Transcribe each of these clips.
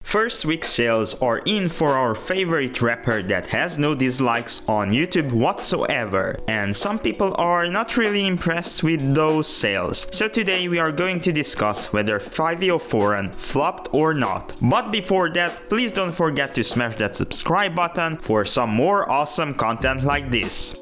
First week sales are in for our favorite rapper that has no dislikes on YouTube whatsoever, and some people are not really impressed with those sales. So today we are going to discuss whether Fivio Foreign flopped or not. But before that, please don't forget to smash that subscribe button for some more awesome content like this.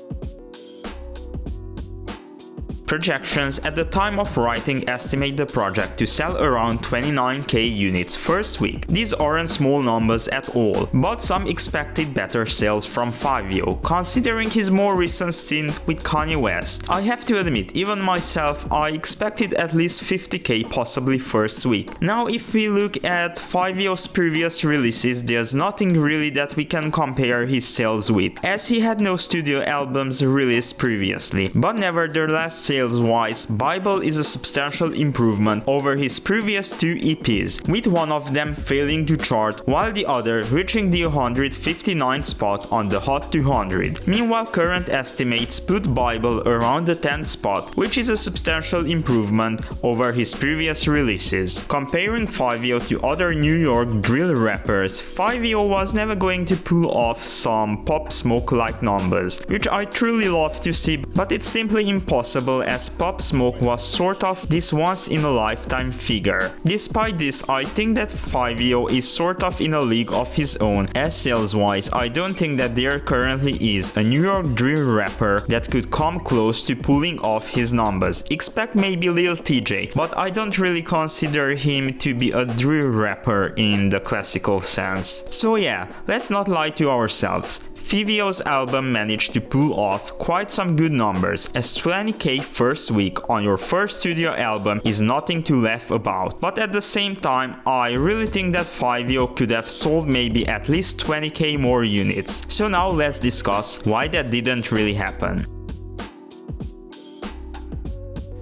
Projections at the time of writing estimate the project to sell around 29k units first week. These aren't small numbers at all, but some expected better sales from Fivio, considering his more recent stint with Kanye West. I have to admit, even myself, I expected at least 50k possibly first week. Now if we look at Fivio's previous releases, there's nothing really that we can compare his sales with, as he had no studio albums released previously, but nevertheless sales-wise, Bible is a substantial improvement over his previous two EPs, with one of them failing to chart while the other reaching the 159th spot on the Hot 200. Meanwhile, current estimates put Bible around the 10th spot, which is a substantial improvement over his previous releases. Comparing Fivio to other New York drill rappers, Fivio was never going to pull off some Pop Smoke-like numbers, which I truly love to see, but it's simply impossible as Pop Smoke was sort of this once-in-a-lifetime figure. Despite this, I think that Fivio is sort of in a league of his own, as sales-wise I don't think that there currently is a New York drill rapper that could come close to pulling off his numbers. Expect maybe Lil TJ, but I don't really consider him to be a drill rapper in the classical sense. So yeah, let's not lie to ourselves. Fivio's album managed to pull off quite some good numbers, as 20k first week on your first studio album is nothing to laugh about. But at the same time, I really think that Fivio could have sold maybe at least 20k more units. So now let's discuss why that didn't really happen.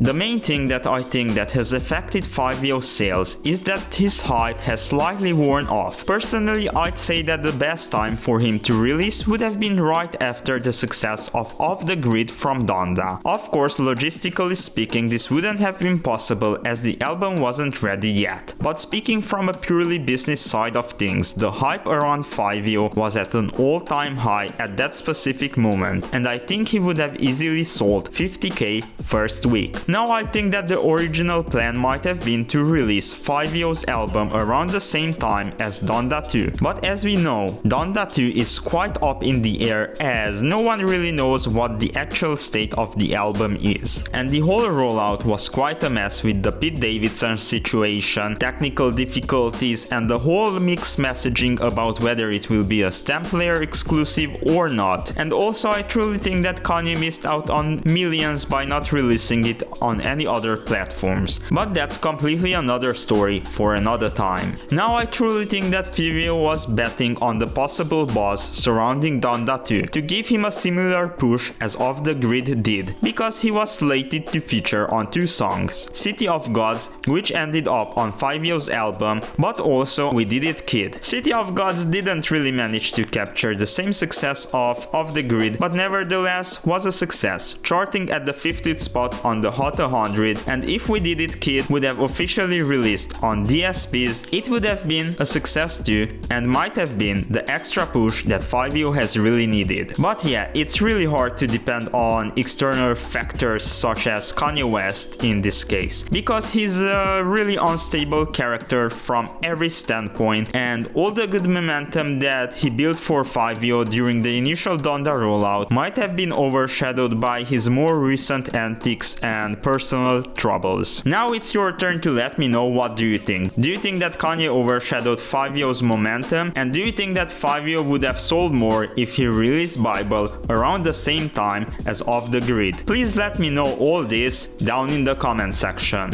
The main thing that I think that has affected Fivio's sales is that his hype has slightly worn off. Personally, I'd say that the best time for him to release would have been right after the success of Off the Grid from Donda. Of course, logistically speaking, this wouldn't have been possible as the album wasn't ready yet. But speaking from a purely business side of things, the hype around Fivio was at an all-time high at that specific moment, and I think he would have easily sold 50k first week. Now I think that the original plan might have been to release Fivio's album around the same time as Donda 2, but as we know, Donda 2 is quite up in the air as no one really knows what the actual state of the album is. And the whole rollout was quite a mess with the Pete Davidson situation, technical difficulties, and the whole mixed messaging about whether it will be a stamp layer exclusive or not. And also I truly think that Kanye missed out on millions by not releasing it on any other platforms, but that's completely another story for another time. Now I truly think that Fivio was betting on the possible buzz surrounding Donda 2 to give him a similar push as Off the Grid did, because he was slated to feature on two songs, City of Gods, which ended up on Fivio's album, but also We Did It Kid. City of Gods didn't really manage to capture the same success of Off the Grid, but nevertheless was a success, charting at the 50th spot on the Hot 100, and if We Did It Kid would have officially released on DSPs, it would have been a success too, and might have been the extra push that Fivio has really needed. But yeah, it's really hard to depend on external factors such as Kanye West in this case, because he's a really unstable character from every standpoint, and all the good momentum that he built for Fivio during the initial Donda rollout might have been overshadowed by his more recent antics and personal troubles. Now it's your turn to let me know what do you think. Do you think that Kanye overshadowed Fivio's momentum, and do you think that Fivio would have sold more if he released Bible around the same time as Off the Grid? Please let me know all this down in the comment section.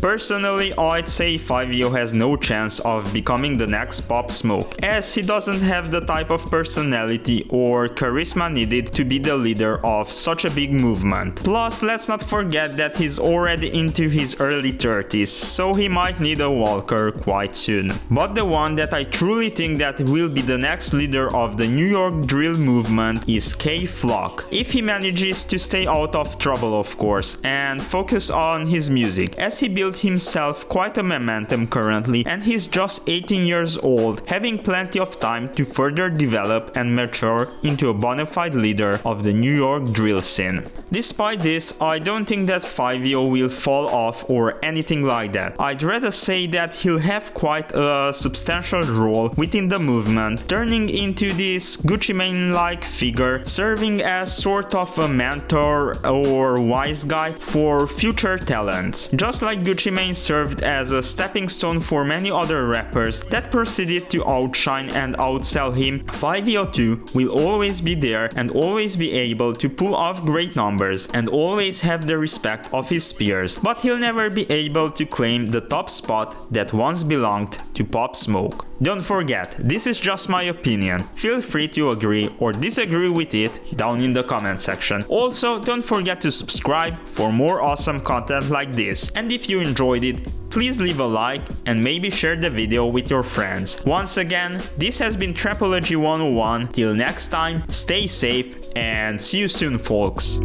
Personally, I'd say Fivio has no chance of becoming the next Pop Smoke, as he doesn't have the type of personality or charisma needed to be the leader of such a big movement. Plus, let's not forget that he's already into his early 30s, so he might need a walker quite soon. But the one that I truly think that will be the next leader of the New York drill movement is K-Flock, if he manages to stay out of trouble of course, and focus on his music, as he built built himself quite a momentum currently, and he's just 18 years old, having plenty of time to further develop and mature into a bona fide leader of the New York drill scene. Despite this, I don't think that Fivio will fall off or anything like that. I'd rather say that he'll have quite a substantial role within the movement, turning into this Gucci Mane-like figure, serving as sort of a mentor or wise guy for future talents. Just like Gucci Mane served as a stepping stone for many other rappers that proceeded to outshine and outsell him, Fivio too will always be there and always be able to pull off great numbers and always have the respect of his peers, but he'll never be able to claim the top spot that once belonged to Pop Smoke. Don't forget, this is just my opinion. Feel free to agree or disagree with it down in the comment section. Also, don't forget to subscribe for more awesome content like this. And if you enjoyed it, please leave a like and maybe share the video with your friends. Once again, this has been Trapology 101. Till next time, stay safe and see you soon, folks.